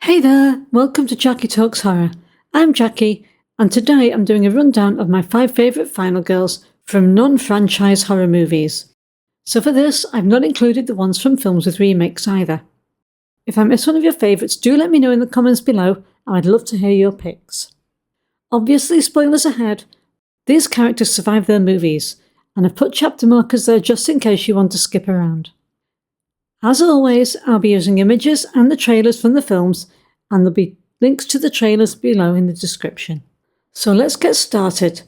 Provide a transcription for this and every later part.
Hey there, welcome to Jackie Talks Horror. I'm Jackie, and today I'm doing a rundown of my 5 favourite final girls from non-franchise horror movies. So for this, I've not included the ones from films with remakes either. If I miss one of your favourites, do let me know in the comments below, and I'd love to hear your picks. Obviously, spoilers ahead, these characters survive their movies, and I've put chapter markers there just in case you want to skip around. As always, I'll be using images and the trailers from the films, and there'll be links to the trailers below in the description. So let's get started.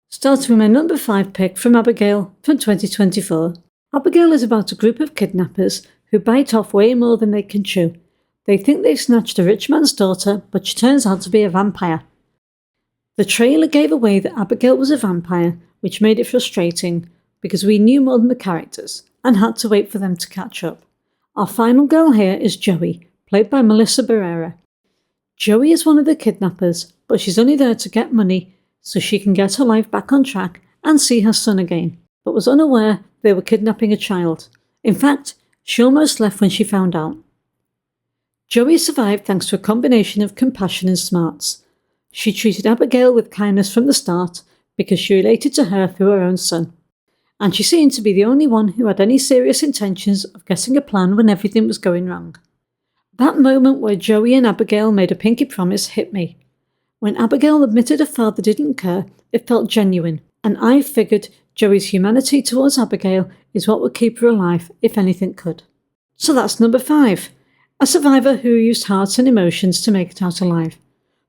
Starting with my number 5 pick from Abigail from 2024. Abigail is about a group of kidnappers who bite off way more than they can chew. They think they've snatched a rich man's daughter, but she turns out to be a vampire. The trailer gave away that Abigail was a vampire, which made it frustrating because we knew more than the characters and had to wait for them to catch up. Our final girl here is Joey, played by Melissa Barrera. Joey is one of the kidnappers, but she's only there to get money so she can get her life back on track and see her son again, but was unaware they were kidnapping a child. In fact, she almost left when she found out. Joey survived thanks to a combination of compassion and smarts. She treated Abigail with kindness from the start because she related to her through her own son. And she seemed to be the only one who had any serious intentions of getting a plan when everything was going wrong. That moment where Joey and Abigail made a pinky promise hit me. When Abigail admitted her father didn't care, it felt genuine, and I figured Joey's humanity towards Abigail is what would keep her alive, if anything could. So that's number 5, a survivor who used heart and emotions to make it out alive.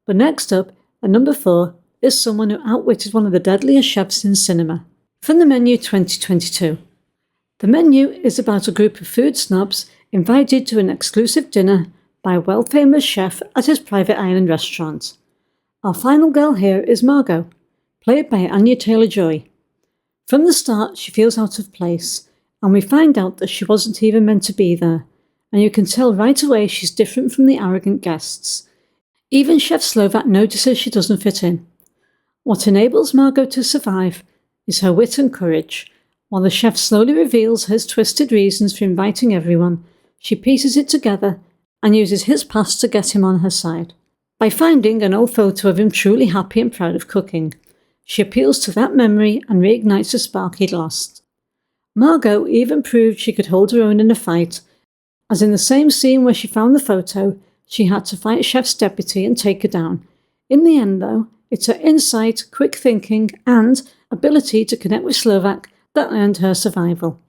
But next up, at number 4, is someone who outwitted one of the deadliest chefs in cinema. From The Menu 2022. The Menu is about a group of food snobs invited to an exclusive dinner by a world-famous chef at his private island restaurant. Our final girl here is Margot, played by Anya Taylor-Joy. From the start, she feels out of place, and we find out that she wasn't even meant to be there, and you can tell right away she's different from the arrogant guests. Even Chef Slovak notices she doesn't fit in. What enables Margot to survive is her wit and courage. While the chef slowly reveals his twisted reasons for inviting everyone, she pieces it together and uses his past to get him on her side. By finding an old photo of him truly happy and proud of cooking, she appeals to that memory and reignites the spark he'd lost. Margot even proved she could hold her own in a fight, as in the same scene where she found the photo, she had to fight Chef's deputy and take her down. In the end though, it's her insight, quick thinking, and ability to connect with Slovak that earned her survival.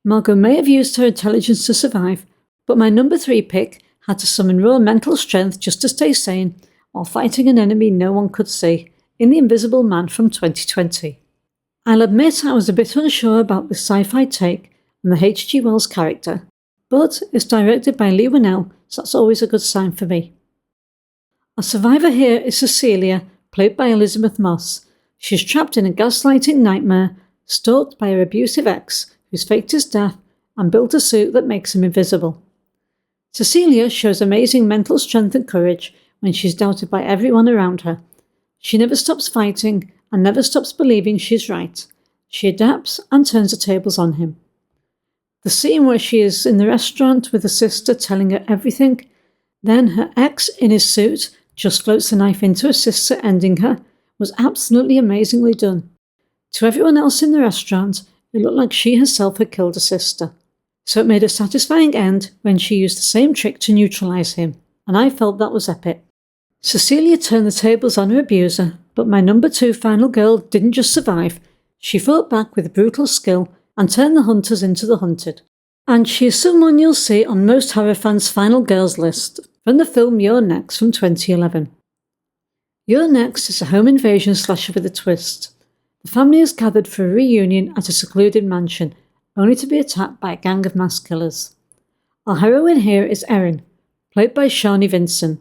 Margot may have used her intelligence to survive, but my number 3 pick had to summon raw mental strength just to stay sane while fighting an enemy no one could see in The Invisible Man from 2020. I'll admit I was a bit unsure about the sci-fi take and the H.G. Wells character, but it's directed by Lee Winnell, so that's always a good sign for me. Our survivor here is Cecilia, played by Elizabeth Moss. She's trapped in a gaslighting nightmare, stalked by her abusive ex, who's faked his death and built a suit that makes him invisible. Cecilia shows amazing mental strength and courage when she's doubted by everyone around her. She never stops fighting and never stops believing she's right. She adapts and turns the tables on him. The scene where she is in the restaurant with her sister telling her everything, then her ex in his suit just floats the knife into her sister, ending her, was absolutely amazingly done. To everyone else in the restaurant, it looked like she herself had killed her sister. So it made a satisfying end when she used the same trick to neutralise him, and I felt that was epic. Cecilia turned the tables on her abuser, but my number 2 final girl didn't just survive, she fought back with brutal skill and turned the hunters into the hunted. And she is someone you'll see on most horror fans' final girls list, from the film You're Next from 2011. You're Next is a home invasion slasher with a twist. The family is gathered for a reunion at a secluded mansion, only to be attacked by a gang of mass killers. Our heroine here is Erin, played by Shawnee Vinson.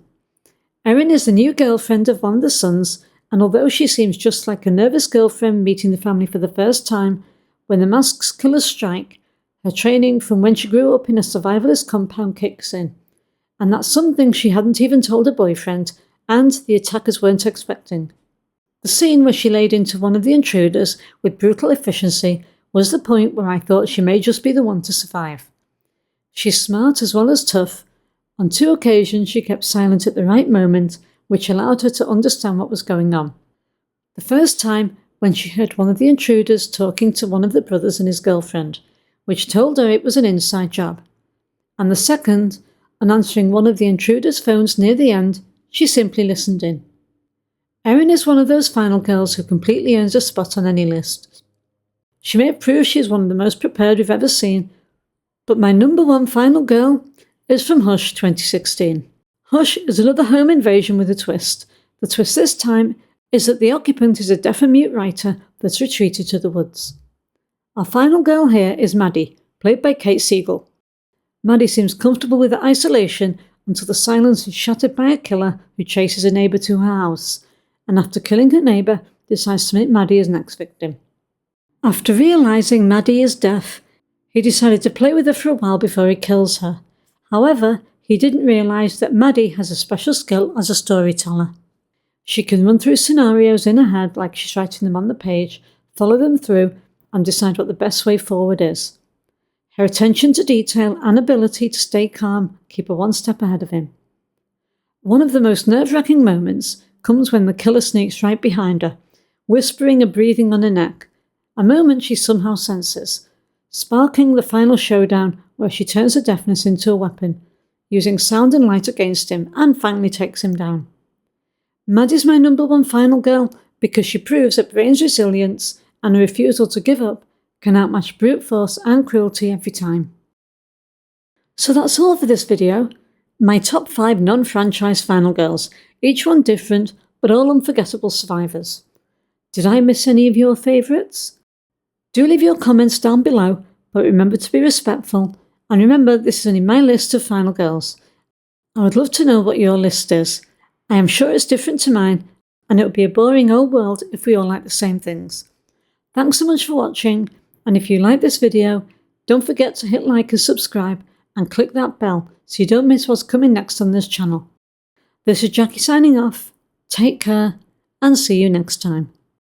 Erin is the new girlfriend of one of the sons, and although she seems just like a nervous girlfriend meeting the family for the first time, when the masked killers strike, her training from when she grew up in a survivalist compound kicks in. And that's something she hadn't even told her boyfriend, and the attackers weren't expecting. The scene where she laid into one of the intruders with brutal efficiency was the point where I thought she may just be the one to survive. She's smart as well as tough, On 2 occasions she kept silent at the right moment, which allowed her to understand what was going on. The first time, when she heard one of the intruders talking to one of the brothers and his girlfriend, which told her it was an inside job. And the second, on answering one of the intruders' phones near the end, she simply listened in. Erin is one of those final girls who completely earns a spot on any list. She may have proved she is one of the most prepared we've ever seen, but my number 1 final girl is from Hush 2016. Hush is another home invasion with a twist. The twist this time is that the occupant is a deaf and mute writer that's retreated to the woods. Our final girl here is Maddie, played by Kate Siegel. Maddie seems comfortable with her isolation until the silence is shattered by a killer who chases a neighbour to her house, and after killing her neighbour, decides to make Maddie his next victim. After realising Maddie is deaf, he decided to play with her for a while before he kills her. However, he didn't realise that Maddie has a special skill as a storyteller. She can run through scenarios in her head like she's writing them on the page, follow them through, and decide what the best way forward is. Her attention to detail and ability to stay calm keep her one step ahead of him. One of the most nerve-wracking moments comes when the killer sneaks right behind her, whispering and breathing on her neck, a moment she somehow senses, sparking the final showdown where she turns her deafness into a weapon, using sound and light against him, and finally takes him down. Maddie's my number 1 final girl because she proves that brain's resilience and a refusal to give up can outmatch brute force and cruelty every time. So that's all for this video. My top 5 non-franchise final girls, each one different but all unforgettable survivors. Did I miss any of your favourites? Do leave your comments down below, but remember to be respectful, and remember this is only my list of final girls. I would love to know what your list is. I am sure it's different to mine, and it would be a boring old world if we all like the same things. Thanks so much for watching, and if you like this video, don't forget to hit like and subscribe, and click that bell so you don't miss what's coming next on this channel. This is Jackie signing off. Take care, and see you next time.